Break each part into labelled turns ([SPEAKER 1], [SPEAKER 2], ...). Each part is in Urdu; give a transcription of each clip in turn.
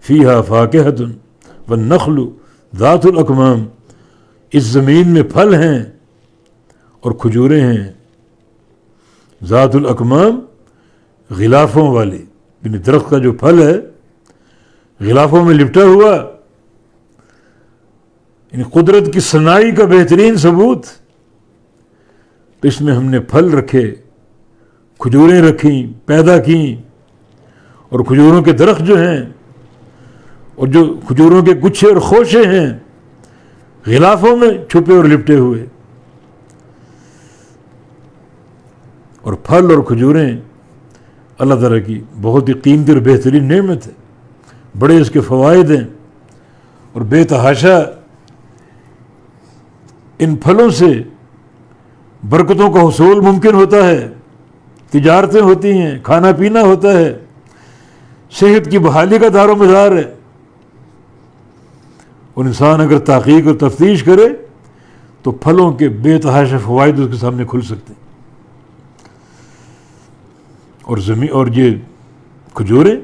[SPEAKER 1] فیہا فاکہۃ والنخل ذات الاکمام، اس زمین میں پھل ہیں اور کھجوریں ہیں، ذات الاکمام غلافوں والی، یعنی درخت کا جو پھل ہے غلافوں میں لپٹا ہوا، یعنی قدرت کی صناعی کا بہترین ثبوت۔ تو اس میں ہم نے پھل رکھے، کھجوریں رکھیں، پیدا کیں، اور کھجوروں کے درخت جو ہیں اور جو کھجوروں کے گچھے اور خوشے ہیں غلافوں میں چھپے اور لپٹے ہوئے۔ اور پھل اور کھجوریں اللہ تعالیٰ کی بہت ہی قیمتی اور بہترین نعمت ہے، بڑے اس کے فوائد ہیں، اور بے تحاشا ان پھلوں سے برکتوں کا حصول ممکن ہوتا ہے، تجارتیں ہوتی ہیں، کھانا پینا ہوتا ہے، صحت کی بحالی کا دار و مدار ہے۔ اور انسان اگر تحقیق اور تفتیش کرے تو پھلوں کے بے تحاشا فوائد اس کے سامنے کھل سکتے ہیں۔ اور یہ کھجوریں،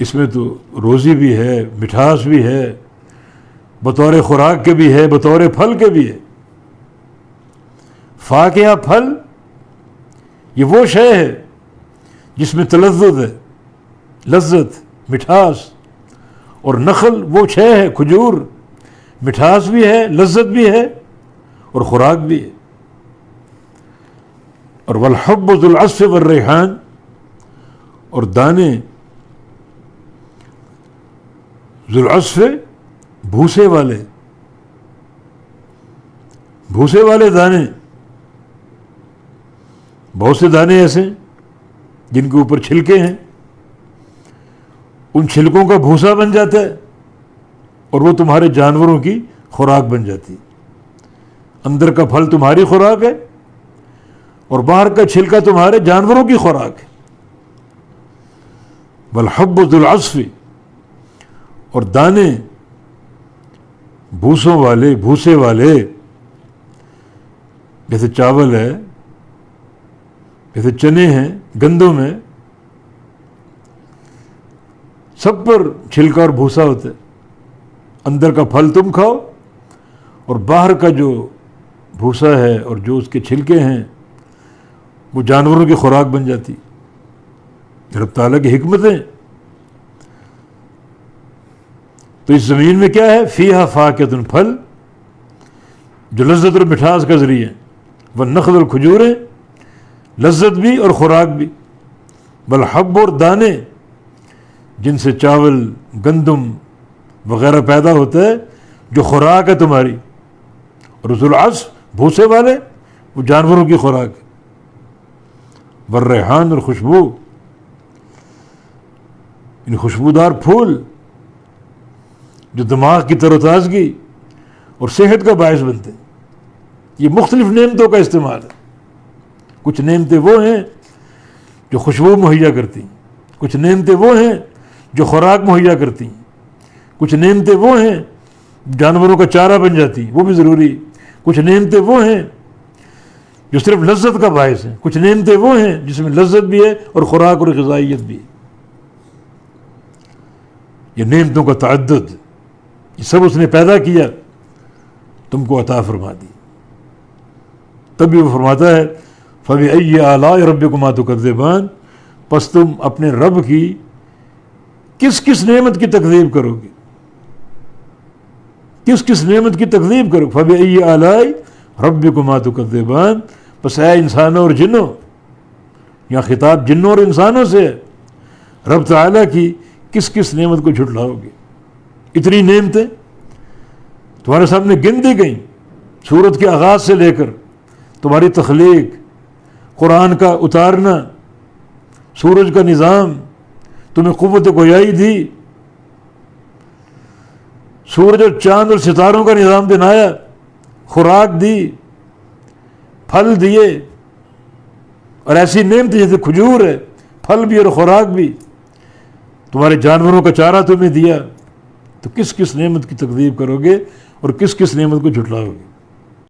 [SPEAKER 1] اس میں تو روزی بھی ہے، مٹھاس بھی ہے، بطور خوراک کے بھی ہے، بطور پھل کے بھی ہے۔ فاکہہ پھل، یہ وہ شے ہے جس میں تلذذ ہے، لذت، مٹھاس، اور نخل وہ شے ہے، کھجور، مٹھاس بھی ہے، لذت بھی ہے اور خوراک بھی ہے۔ اور والحب ذو العصف والریحان، اور دانے ذو العصف، بھوسے والے دانے، بہت سے دانے ایسے ہیں جن کے اوپر چھلکے ہیں، ان چھلکوں کا بھوسا بن جاتا ہے اور وہ تمہارے جانوروں کی خوراک بن جاتی ہے۔ اندر کا پھل تمہاری خوراک ہے اور باہر کا چھلکا تمہارے جانوروں کی خوراک ہے۔ والحب ذو العصف، اور دانے بھوسے والے، جیسے چاول ہے، جیسے چنے ہیں، گندم ہے، سب پر چھلکا اور بھوسا ہوتا ہے۔ اندر کا پھل تم کھاؤ اور باہر کا جو بھوسا ہے اور جو اس کے چھلکے ہیں وہ جانوروں کی خوراک بن جاتی۔ رب تعالیٰ کی حکمتیں۔ تو اس زمین میں کیا ہے؟ فیہا فاکہۃ، پھل جو لذت اور مٹھاس کا ذریعہ، والنخل، اور کھجوریں، لذت بھی اور خوراک بھی، والحب، اور دانے جن سے چاول، گندم وغیرہ پیدا ہوتا ہے جو خوراک ہے تمہاری، اور ذو العصف، بھوسے والے، وہ جانوروں کی خوراک ہے، والریحان، اور خوشبو، ان خوشبودار پھول جو دماغ کی تر و تازگی اور صحت کا باعث بنتے ہیں۔ یہ مختلف نعمتوں کا استعمال ہے۔ کچھ نعمتیں وہ ہیں جو خوشبو مہیا کرتی ہیں، کچھ نعمتیں وہ ہیں جو خوراک مہیا کرتی ہیں، کچھ نعمتیں وہ ہیں جانوروں کا چارہ بن جاتی ہیں، وہ بھی ضروری، کچھ نعمتیں وہ ہیں جو صرف لذت کا باعث ہیں، کچھ نعمتیں وہ ہیں جس میں لذت بھی ہے اور خوراک اور غذائیت بھی ہے۔ یہ نعمتوں کا تعدد، یہ سب اس نے پیدا کیا، تم کو عطا فرما دی۔ تبھی وہ فرماتا ہے فَبِأَيِّ آلَاءِ رَبِّكُمَا تُكَذِّبَانِ، پس تم اپنے رب کی کس کس نعمت کی تکذیب کرو گے، کس کس نعمت کی تکذیب کرو۔ فَبِأَيِّ آلَاءِ رَبِّكُمَا تُكَذِّبَانِ، پس اے انسانوں اور جنوں، یہاں خطاب جنوں اور انسانوں سے ہے، رب تعالیٰ کی کس کس نعمت کو جھٹلاؤ گے۔ اتنی نعمتیں تمہارے سامنے گن دی گئیں، سورت کے آغاز سے لے کر تمہاری تخلیق، قرآن کا اتارنا، سورج کا نظام، تمہیں قوت گویائی دی، سورج اور چاند اور ستاروں کا نظام بنایا، خوراک دی، پھل دیے، اور ایسی نعمتیں جیسے کھجور ہے، پھل بھی اور خوراک بھی، تمہارے جانوروں کا چارہ تمہیں دیا، تو کس کس نعمت کی تکذیب کرو گے اور کس کس نعمت کو جھٹلاؤ گے۔